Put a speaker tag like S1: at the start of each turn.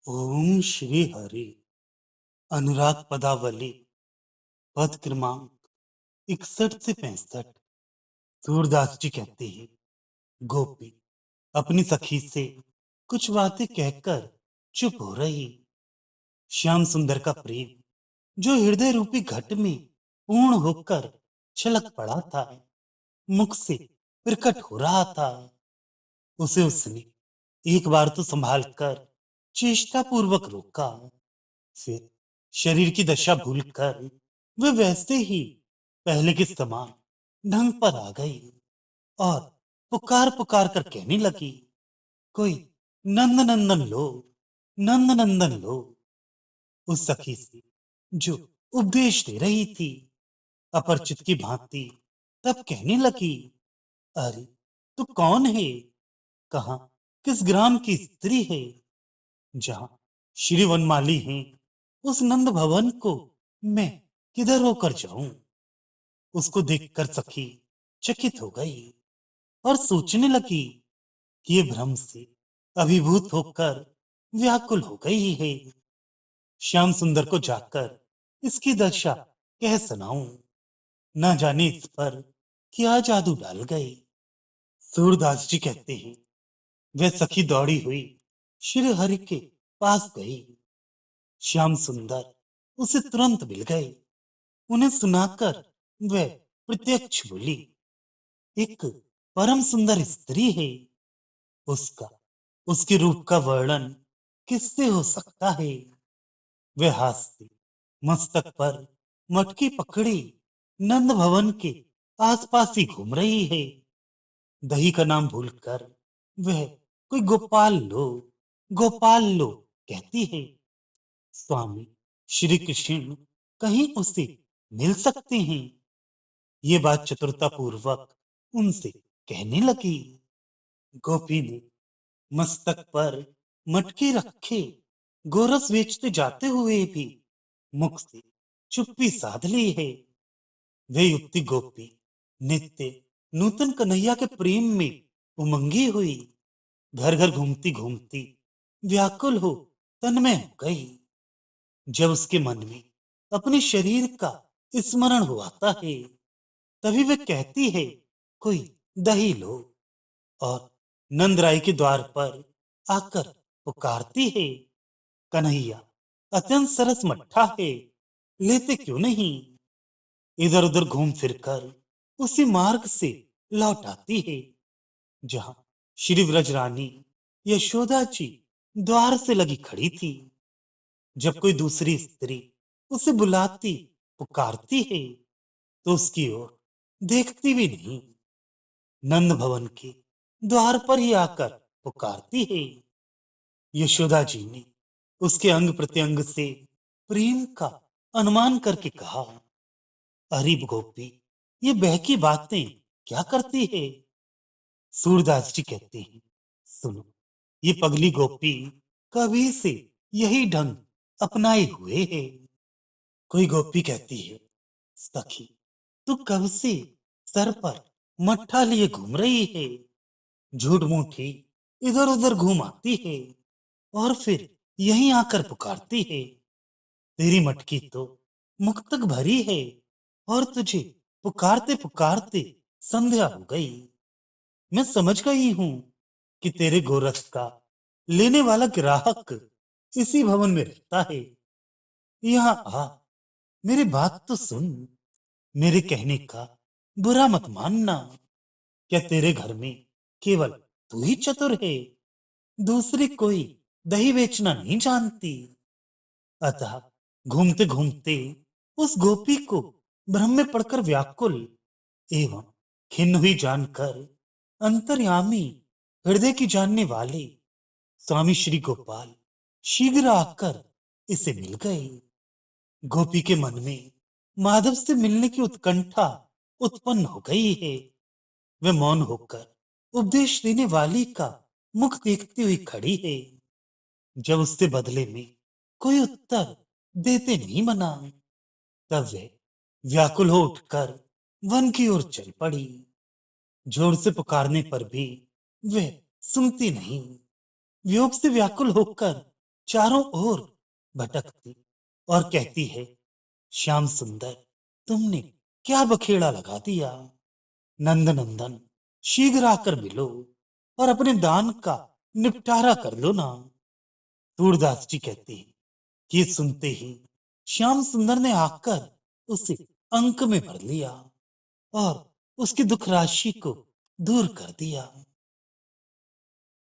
S1: ओम श्री हरि। अनुराग पदावली। पद क्रमांक 61 से 65। सूरदास जी कहते हैं, गोपी अपनी सखी से कुछ बातें कहकर चुप हो रही। श्याम सुंदर का प्रेम जो हृदय रूपी घट में पूर्ण होकर छलक पड़ा था, मुख से प्रकट हो रहा था। उसे उसने एक बार तो संभाल कर चेष्टा पूर्वक रोका। फिर शरीर की दशा भूलकर वे वैसे ही पहले के समान ढंग पर आ गई और पुकार पुकार कर कहने लगी, कोई नंद नंदन लो, नंद नंदन लो। उस सखी से जो उपदेश दे रही थी, अपरिचित की भांति तब कहने लगी, अरे तू कौन है? कहा किस ग्राम की स्त्री है? जहां श्री वनमाली हैं, उस नंद भवन को मैं किधर होकर जाऊं? उसको देखकर सखी चकित हो गई और सोचने लगी कि ये भ्रम से अभिभूत होकर व्याकुल हो गई है। श्याम सुंदर को जाकर इसकी दशा कह सुनाऊं, न जाने इस पर क्या जादू डाल गए। सूरदास जी कहते हैं, वह सखी दौड़ी हुई श्री हरि के पास गई। श्याम सुंदर उसे तुरंत मिल गए। उन्हें सुनाकर वह प्रत्यक्ष बोली, एक परम सुंदर स्त्री है। उसका उसके रूप का वर्णन किससे हो सकता है? वह हाथ से मस्तक पर मटकी पकड़ी नंद भवन के आसपास ही घूम रही है। दही का नाम भूलकर वह कोई गोपाल लो कहती है। स्वामी श्री कृष्ण कहीं उसे मिल सकते हैं। ये बात चतुरता पूर्वक उनसे कहने लगी। गोपी ने मस्तक पर मटके रखे गोरस बेचते जाते हुए भी मुख से चुप्पी साध ली है। वे युक्ति गोपी नित्य नूतन कन्हैया के प्रेम में उमंगी हुई घर घर घूमती घूमती व्याकुल हो तन्मय हो गई। जब उसके मन में अपने शरीर का स्मरण हो आता है, तभी वे कहती है, कोई दही लो, और नंदराय के द्वार पर आकर पुकारती है, कन्हैया अत्यंत सरस मट्ठा है, लेते क्यों नहीं? इधर उधर घूम फिरकर उसी मार्ग से लौट आती है जहां श्री व्रज रानी यशोदा जी द्वार से लगी खड़ी थी। जब कोई दूसरी स्त्री उसे बुलाती पुकारती है, तो उसकी ओर देखती भी नहीं, नंद भवन के द्वार पर ही आकर पुकारती है। यशोदा जी ने उसके अंग प्रत्यंग से प्रेम का अनुमान करके कहा, अरे गोपी, ये बहकी बातें क्या करती है? सूरदास जी कहते हैं, सुनो, ये पगली गोपी कभी से यही ढंग अपनाए हुए है। कोई गोपी कहती है, सखी तू कब से सर पर मट्ठा लिए घूम रही है? झूठ मूठी इधर उधर घूम आती है और फिर यहीं आकर पुकारती है। तेरी मटकी तो मुख तक भरी है और तुझे पुकारते पुकारते संध्या हो गई। मैं समझ गई हूं कि तेरे गोरख का लेने वाला ग्राहक इसी भवन में रहता है। यहाँ आ, मेरी बात तो सुन। मेरे कहने का बुरा मत मानना। क्या तेरे घर में केवल तू ही चतुर है? दूसरी कोई दही बेचना नहीं जानती? अतः घूमते घूमते उस गोपी को भ्रम में पड़कर व्याकुल एवं खिन्न हुई जानकर अंतर्यामी हृदय की जानने वाले स्वामी श्री गोपाल शीघ्र आकर इसे मिल गए। गोपी के मन में माधव से मिलने की उत्कंठा उत्पन्न हो गई है। वे मौन होकर उपदेश देने वाली का मुख देखती हुई खड़ी है। जब उससे बदले में कोई उत्तर देते नहीं बना, तब वे व्याकुल हो उठकर वन की ओर चल पड़ी। जोर से पुकारने पर भी वे सुनती नहीं। वियोग से व्याकुल होकर चारों ओर भटकती और कहती है, श्याम सुंदर, तुमने क्या बखेड़ा लगा दिया। नंद नंदन, शीघ्र आकर मिलो और अपने दान का निपटारा कर लो ना। सूरदास जी कहते हैं कि ये सुनते ही श्याम सुंदर ने आकर उसे अंक में भर लिया और उसकी दुख राशि को दूर कर दिया।